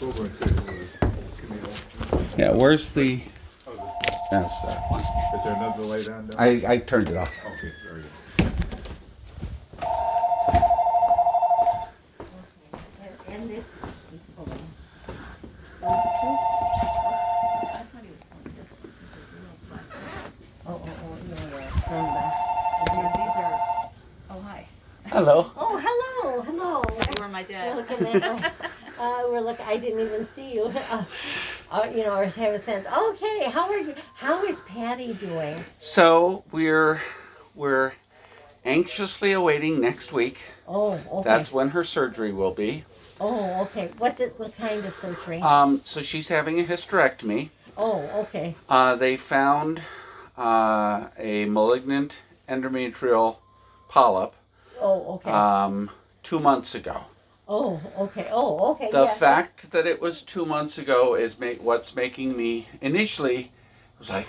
over and fix it. Yeah, where's the... Oh, That's that one. is there another light on down? I turned it off. Okay, very good. And this is pulling. Those two? I thought he was pulling this one. Yeah. Yeah, these are. Oh, hi. Hello. Oh, hello, hello. You were my We're dad. looking at, I didn't even see you. Or have a sense. Okay, how are you? How is Patty doing? So we're anxiously awaiting next week. Oh, okay. That's when her surgery will be. Oh, okay. What kind of surgery? So she's having a hysterectomy. Oh, okay. They found a malignant endometrial polyp Oh, okay. 2 months ago. Oh, okay. Oh, okay. The yeah. fact that it was 2 months ago is what's making me initially was like,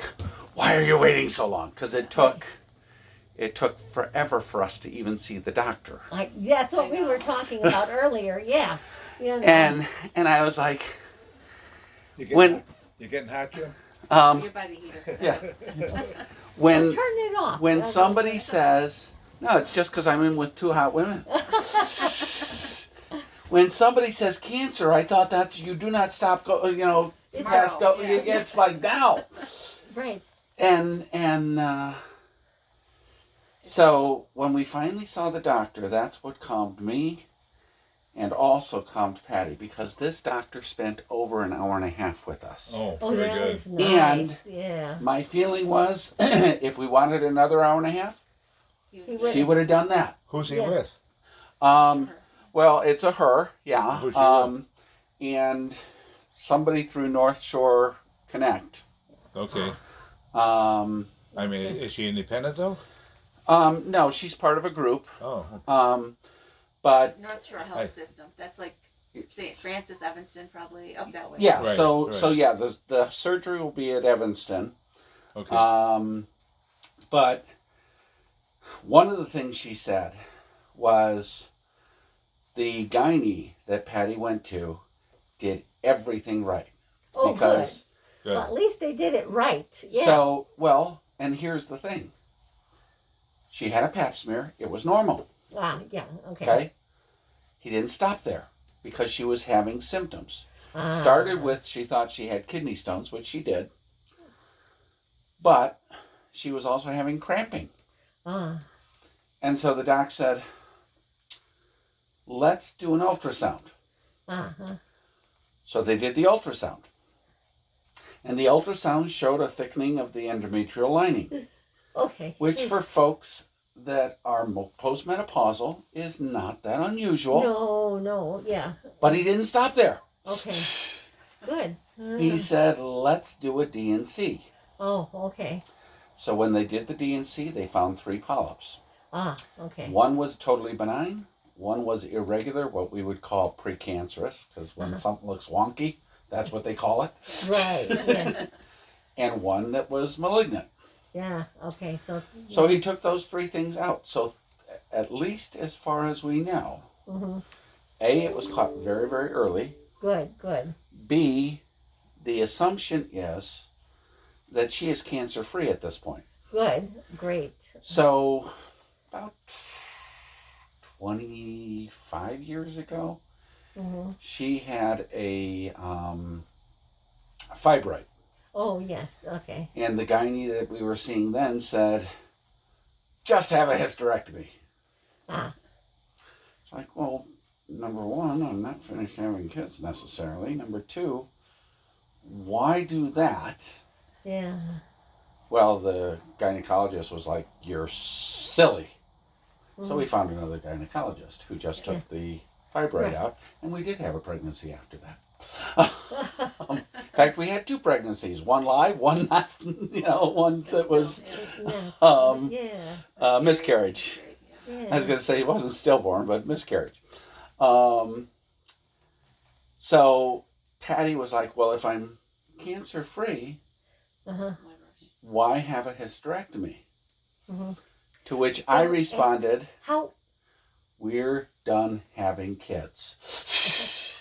why are you waiting so long? Because it took forever for us to even see the doctor. That's what we were talking about earlier. Yeah. You know. And I was like, You getting hot, Jim? Your body heater. yeah. Well, When turn it off. when somebody says, no, it's just because I'm in with two hot women. When somebody says cancer, I thought that's you do not stop past go. Yeah. It's like now. Right. And so when we finally saw the doctor, that's what calmed me and also calmed Patty, because this doctor spent over an hour and a half with us. Oh, Oh, very that good. is nice. And- Yeah. My feeling was if we wanted another hour and a half, she would have done that. Who's he Yeah. with? Well, it's a her, yeah. Who's she And somebody through North Shore Connect. Okay. Um, I mean, is she independent though? no, she's part of a group. Oh. But North Shore Health Hi. System. That's like St. Francis Evanston, probably up that way. yeah, Right, so right. so yeah, the surgery will be at Evanston. Okay. But one of the things she said was the gynae that Patty went to did everything right. Oh, Because Good. good. Well, at least they did it right. Yeah. so and here's the thing. She had a pap smear. It was normal. Yeah. Okay. Okay. He didn't stop there because she was having symptoms. Ah. Started with she thought she had kidney stones, which she did. But she was also having cramping. Ah. And so the doc said, let's do an ultrasound. Uh-huh. So they did the ultrasound. And the ultrasound showed a thickening of the endometrial lining, Okay. which Jeez. for folks that are postmenopausal is not that unusual. No. Yeah. But he didn't stop there. Okay. Good. He said, let's do a DNC. Oh, okay. So when they did the DNC, they found 3 polyps. Ah, okay. One was totally benign. One was irregular, what we would call precancerous, because when something looks wonky, that's what they call it. Right. Yeah. And one that was malignant. Yeah. Okay. So he took those 3 things out. So at least as far as we know, Mm-hmm. A, it was caught very, very early. Good. B, the assumption is that she is cancer-free at this point. Good. Great. So about 25 years ago, Mm-hmm. she had a fibroid. Oh, yes. Okay. And the gynae that we were seeing then said, just have a hysterectomy. Ah. It's like, well, number one, I'm not finished having kids necessarily. Number two, why do that? Yeah. Well, the gynecologist was like, you're silly. So we found another gynecologist who just took the fibroid Right. out, and we did have a pregnancy after that. In fact, we had 2 pregnancies, one live, one not, one that was Yeah. miscarriage. Yeah. I was going to say it wasn't stillborn, but miscarriage. So Patty was like, well, if I'm cancer free, Uh-huh. why have a hysterectomy? Mm-hmm. To which I responded, How? we're done having kids.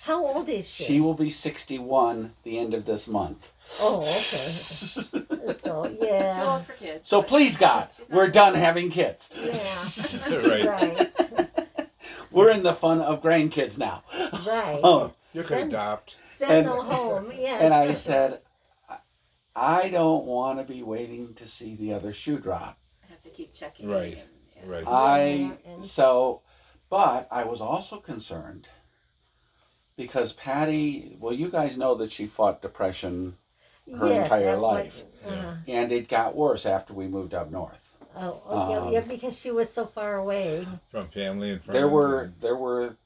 How old is she? She will be 61 the end of this month. Oh, okay. So, Too yeah. old for kids. So but please, God, she's not we're old. done having kids. Yeah. Right. Right. We're in the fun of grandkids now. Right. Oh, You could Send- adopt. Send and- them home. Yes. and I said, I don't want to be waiting to see the other shoe drop. I have to keep checking. Right. And, Right. But I was also concerned because Patty, well, you guys know that she fought depression her Yes, entire that was- life. uh-huh. And it got worse after we moved up north. Oh, okay. Yeah, because she was so far away. From family and friends. There were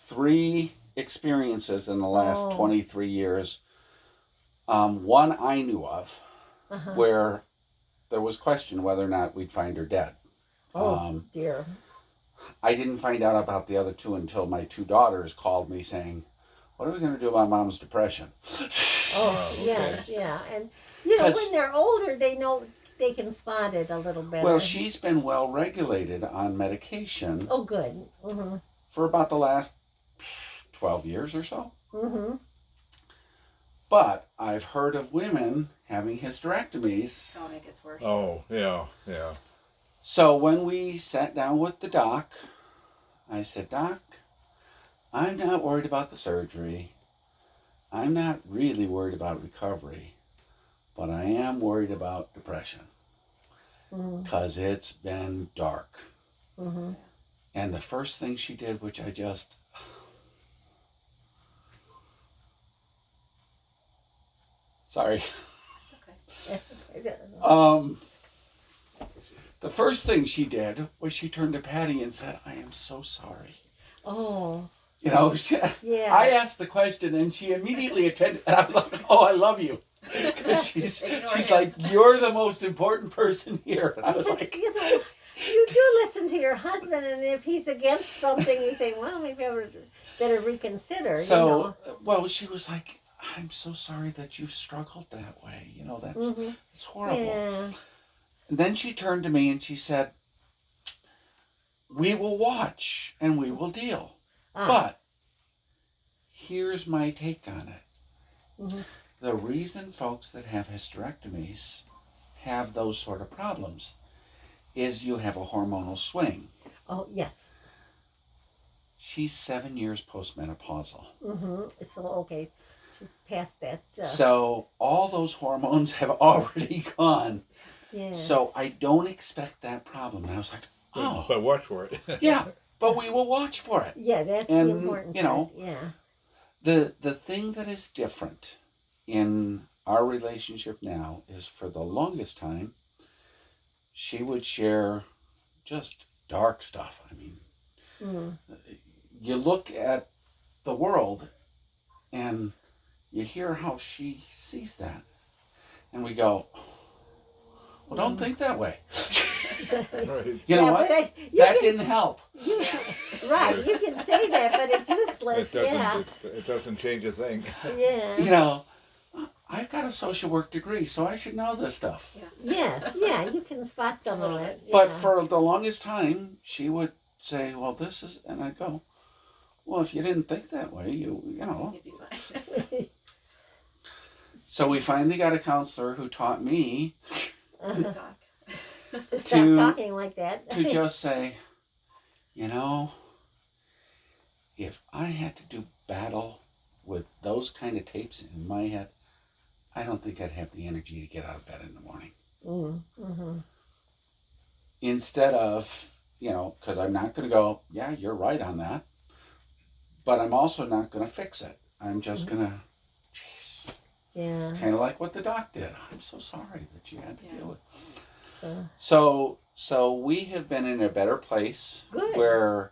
3 experiences in the last Oh. 23 years. One I knew of Uh-huh. where there was question whether or not we'd find her dead. Oh, dear. I didn't find out about the other 2 until my 2 daughters called me saying, "What are we going to do about Mom's depression?" Oh, okay. yes, yeah. And, you know, 'Cause- when they're older, they know they can spot it a little better. Well, she's been well regulated on medication Oh, good. Mm-hmm. for about the last 12 years or so. Mm-hmm. But I've heard of women having hysterectomies. Oh, and it gets worse. Oh, yeah, yeah. So when we sat down with the doc, I said, "Doc, I'm not worried about the surgery. I'm not really worried about recovery, but I am worried about depression Mm-hmm. because it's been dark." Mm-hmm. And the first thing she did, which I just... Sorry. Okay. The first thing she did was she turned to Patty and said, "I am so sorry." Oh, You know, yeah. I asked the question and she immediately attended. And I was like, "Oh, I love you." Because she's Ignore she's him. like, "You're the most important person here." And I was Because, like, you know, you do listen to your husband, and if he's against something, you say, well, maybe I better reconsider. so, well, she was like, "I'm so sorry that you've struggled that way. You know, that's, you know. it's horrible." Yeah. And then she turned to me and she said, "We will watch and we will deal. Ah, But here's my take on it. mhm. The reason folks that have hysterectomies have those sort of problems is you have a hormonal swing." Oh, yes. She's 7 years postmenopausal. Mm-hmm. So, okay. She's past that. So all those hormones have already gone. Yeah. So I don't expect that problem. And I was like, But, "Oh, but watch for it. yeah, but we will watch for it." Yeah, that's and, the important you know, part. Yeah. The thing that is different in our relationship now is for the longest time, she would share just dark stuff. I mean, Mm. you look at the world and you hear how she sees that. And we go, "Well, don't think that way." Right. You know Yeah, what? but That can, didn't help. right, you can say that, but it's useless. It doesn't. Yeah. It doesn't change a thing. Yeah. You know, I've got a social work degree, so I should know this stuff. Yes, yeah, you can spot some of it. But yeah. for the longest time, she would say, "Well, this is," and I'd go, "Well, if you didn't think that way, you know." You'd be fine. So we finally got a counselor who taught me Good talk. To stop to- talking like that. to just say, "You know, if I had to do battle with those kind of tapes in my head, I don't think I'd have the energy to get out of bed in the morning." Mm-hmm. Instead of, you know, because I'm not going to go, "Yeah, you're right on that," but I'm also not going to fix it. I'm just going to, Yeah. kind of like what the doc did. "I'm so sorry that you had to Yeah. deal with." So, So we have been in a better place good. where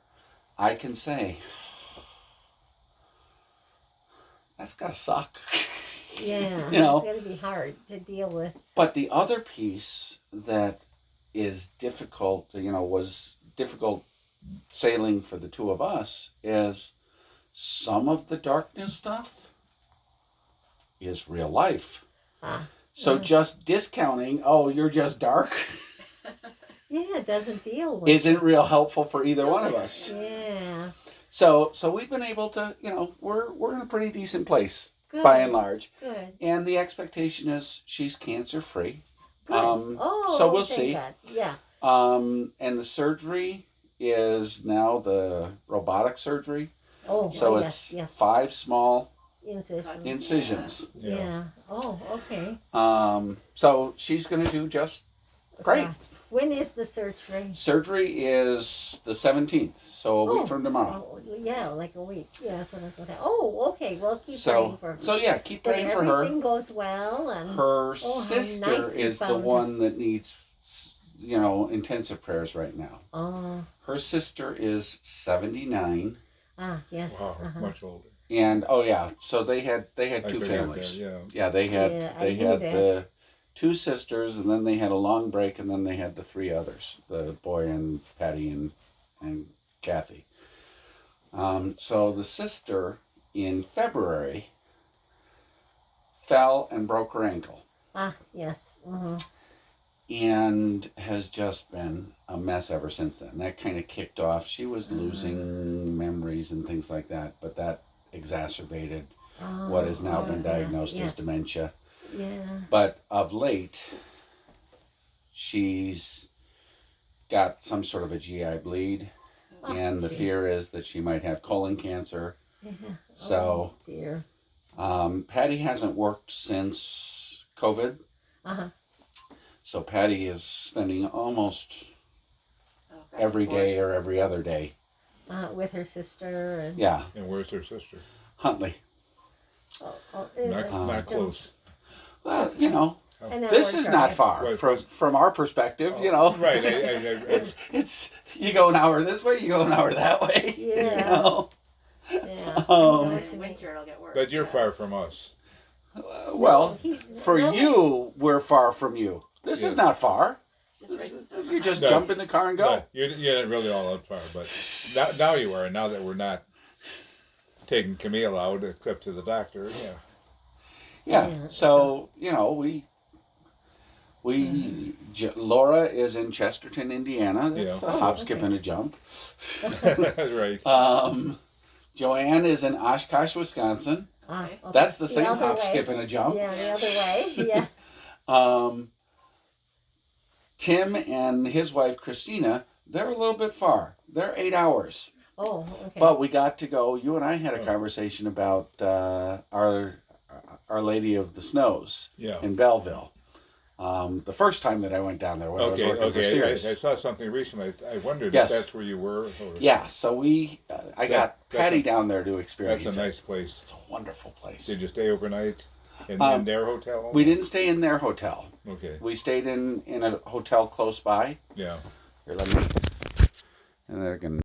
I can say, "That's gotta suck." Yeah. You know. It's going to be hard to deal with. But the other piece that is difficult, you know, was difficult sailing for the two of us is some of the darkness stuff is real life. Ah. So Yeah. just discounting, "Oh, you're just dark," Yeah, it doesn't deal with isn't real helpful for either one of us. Yeah. So we've been able to, we're in a pretty decent place Good. by and large, Good. and the expectation is she's cancer free. Good. Oh, so we'll thank see. God. Yeah. And the surgery is now the robotic surgery. Oh, So yes, it's yes. 5 small Incisions. incisions. Yeah. Oh, okay. So she's going to do just great. Yeah. When is the surgery? Surgery is the 17th, so a week from tomorrow. Oh, yeah, like a week. Yeah, that's what I was gonna say. Oh, okay. Well, keep praying for her. So yeah, keep That praying for her. everything goes well, and Her how sister nice you is the found her. one that needs, intensive prayers right now. oh, Her sister is 79, yes. Wow, uh-huh. much older. and so they had I 2 forgot families. that, yeah. Yeah, they had Yeah, I they knew had that. the 2 sisters, and then they had a long break, and then they had the 3 others: the boy and Patty and Kathy. So the sister in February fell and broke her ankle, Yes. Mm-hmm. and has just been a mess ever since then. That kind of kicked off. She was losing memories and things like that, but that exacerbated what has now been diagnosed as dementia. Yeah. But of late, she's got some sort of a GI bleed, and the gee. fear is that she might have colon cancer. Yeah. So- Oh, dear. Patty hasn't worked since COVID, Uh-huh. so Patty is spending almost Oh, back every and forth. day or every other day. With her sister and. Yeah, And where's her sister? Huntley. Not, it's not still close. Well, an this hour is drive. not far Right, from our perspective. Right. It's you go an hour this way, you go an hour that way. Yeah. Yeah. I know Um, what you In mean. winter it'll get worse. But you're far from us. Well, He- for no, you, we're far from you. This is Yeah. not far. It's just right over You just No. jump in the car and go. No, you're not really all that far, but now you are. Now that we're not taking Camille out except to the doctor, yeah. Yeah. Yeah. So Laura is in Chesterton, Indiana. That's Yeah. a hop, okay. skip, and a jump. Right. Joanne is in Oshkosh, Wisconsin. Okay. That's the same other hop, way. skip, and a jump. Yeah, the other way. Yeah. Tim and his wife Christina, they're a little bit far. They're 8 hours. Oh, okay. But we got to go. You and I had a Oh. conversation about Our Lady of the Snows Yeah. in Belleville. The first time that I went down there when I was Okay. working for Okay. Sears. I saw something recently. I wondered Yes. if that's where you were. Or... Yeah, so I got that's Patty a- down there to experience That's a it. nice place. It's a wonderful place. Did you stay overnight in their hotel? We didn't stay in their hotel. Okay. We stayed in a hotel close by. Yeah. Here, let me. And they're gonna